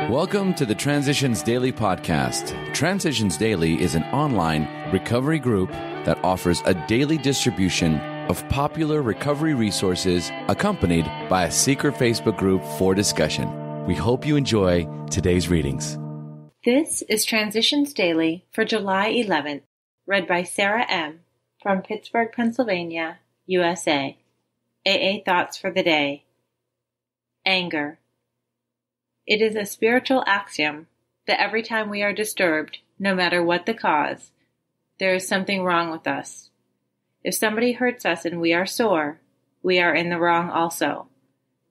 Welcome to the Transitions Daily podcast. Transitions Daily is an online recovery group that offers a daily distribution of popular recovery resources accompanied by a secret Facebook group for discussion. We hope you enjoy today's readings. This is Transitions Daily for July 11th, read by Sarah M. from Pittsburgh, Pennsylvania, USA. AA Thoughts for the Day. Anger. It is a spiritual axiom that every time we are disturbed, no matter what the cause, there is something wrong with us. If somebody hurts us and we are sore, we are in the wrong also.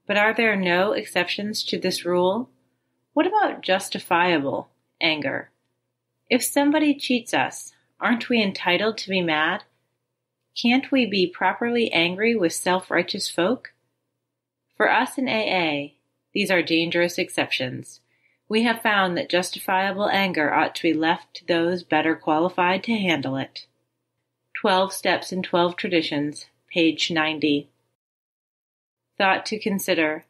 But are there no exceptions to this rule? What about justifiable anger? If somebody cheats us, aren't we entitled to be mad? Can't we be properly angry with self-righteous folk? For us in AA, these are dangerous exceptions. We have found that justifiable anger ought to be left to those better qualified to handle it. 12 Steps and 12 Traditions, page 90. Thought to consider.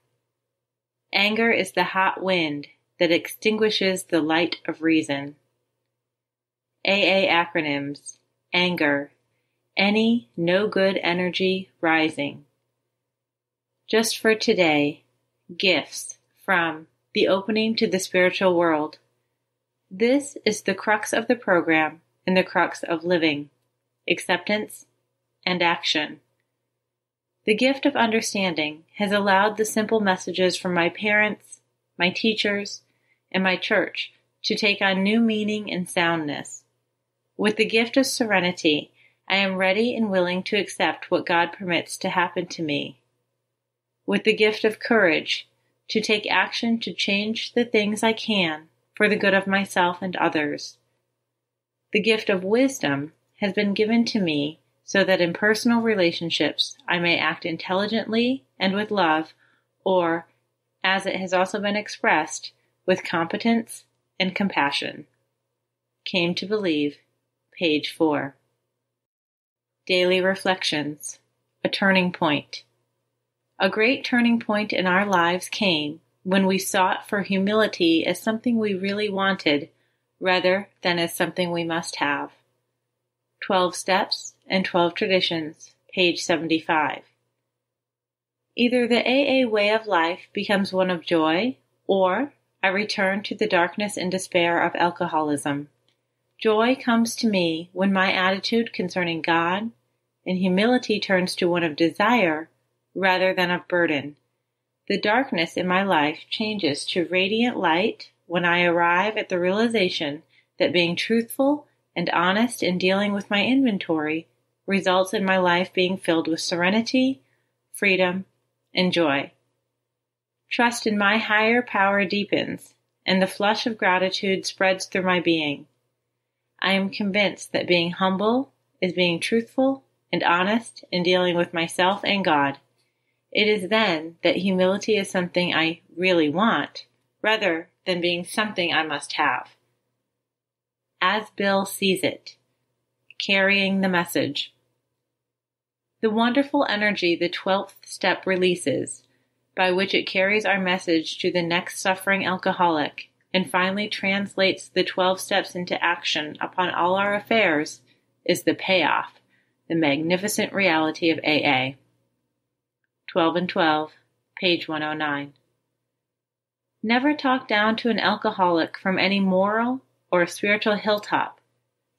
Anger is the hot wind that extinguishes the light of reason. AA acronyms. Anger. Any no good energy rising. Just for today. Gifts from The Opening to the Spiritual World. This is the crux of the program and the crux of living, acceptance, and action. The gift of understanding has allowed the simple messages from my parents, my teachers, and my church to take on new meaning and soundness. With the gift of serenity, I am ready and willing to accept what God permits to happen to me. With the gift of courage, to take action to change the things I can for the good of myself and others. The gift of wisdom has been given to me so that in personal relationships I may act intelligently and with love, or, as it has also been expressed, with competence and compassion. Came to Believe, page 4. Daily Reflections, a Turning Point. A great turning point in our lives came when we sought for humility as something we really wanted, rather than as something we must have. 12 Steps and 12 Traditions, page 75. Either the AA way of life becomes one of joy, or I return to the darkness and despair of alcoholism. Joy comes to me when my attitude concerning God and humility turns to one of desire rather than of burden. The darkness in my life changes to radiant light when I arrive at the realization that being truthful and honest in dealing with my inventory results in my life being filled with serenity, freedom, and joy. Trust in my higher power deepens, and the flush of gratitude spreads through my being. I am convinced that being humble is being truthful and honest in dealing with myself and God. It is then that humility is something I really want, rather than being something I must have. As Bill sees it, carrying the message. The wonderful energy the 12th step releases, by which it carries our message to the next suffering alcoholic, and finally translates the 12 steps into action upon all our affairs, is the payoff, the magnificent reality of AA. 12 and 12, page 109. Never talk down to an alcoholic from any moral or spiritual hilltop.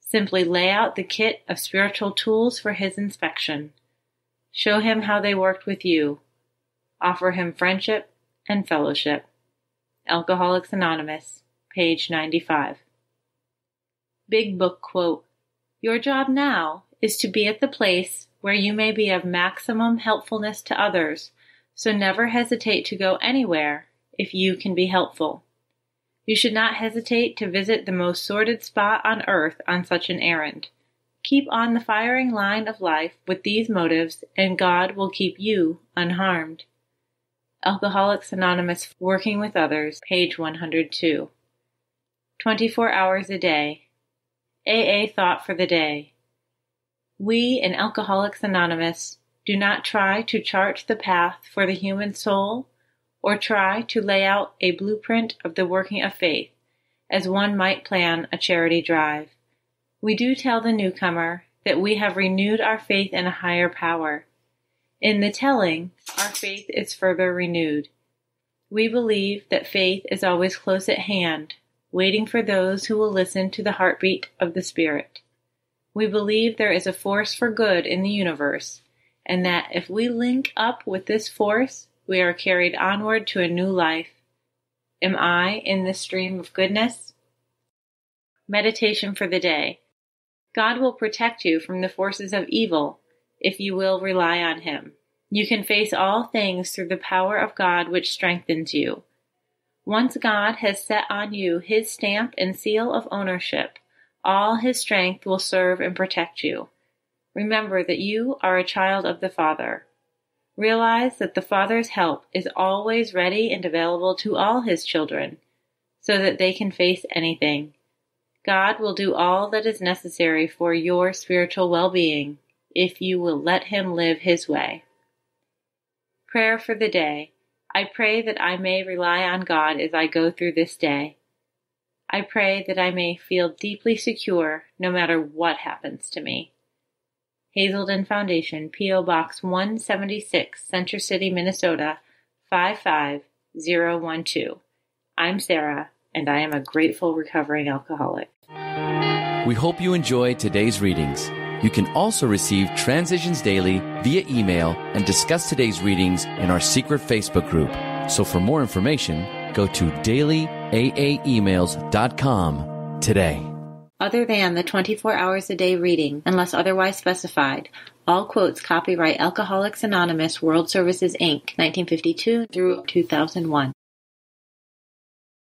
Simply lay out the kit of spiritual tools for his inspection. Show him how they worked with you. Offer him friendship and fellowship. Alcoholics Anonymous, page 95. Big Book quote. Your job now is to be at the place where you may be of maximum helpfulness to others, so never hesitate to go anywhere if you can be helpful. You should not hesitate to visit the most sordid spot on earth on such an errand. Keep on the firing line of life with these motives, and God will keep you unharmed. Alcoholics Anonymous Working with Others, page 102. 24 hours a day. AA Thought for the Day. We in Alcoholics Anonymous do not try to chart the path for the human soul or try to lay out a blueprint of the working of faith, as one might plan a charity drive. We do tell the newcomer that we have renewed our faith in a higher power. In the telling, our faith is further renewed. We believe that faith is always close at hand, waiting for those who will listen to the heartbeat of the Spirit. We believe there is a force for good in the universe, and that if we link up with this force, we are carried onward to a new life. Am I in this stream of goodness? Meditation for the day. God will protect you from the forces of evil if you will rely on Him. You can face all things through the power of God which strengthens you. Once God has set on you His stamp and seal of ownership, all His strength will serve and protect you. Remember that you are a child of the Father. Realize that the Father's help is always ready and available to all His children, so that they can face anything. God will do all that is necessary for your spiritual well-being if you will let Him live His way. Prayer for the day. I pray that I may rely on God as I go through this day. I pray that I may feel deeply secure no matter what happens to me. Hazelden Foundation, P.O. Box 176, Center City, Minnesota, 55012. I'm Sarah, and I am a grateful recovering alcoholic. We hope you enjoyed today's readings. You can also receive Transitions Daily via email and discuss today's readings in our secret Facebook group. So for more information, go to dailyaaemails.com today. Other than the 24 hours a day reading, unless otherwise specified, all quotes copyright Alcoholics Anonymous World Services, Inc., 1952 through 2001.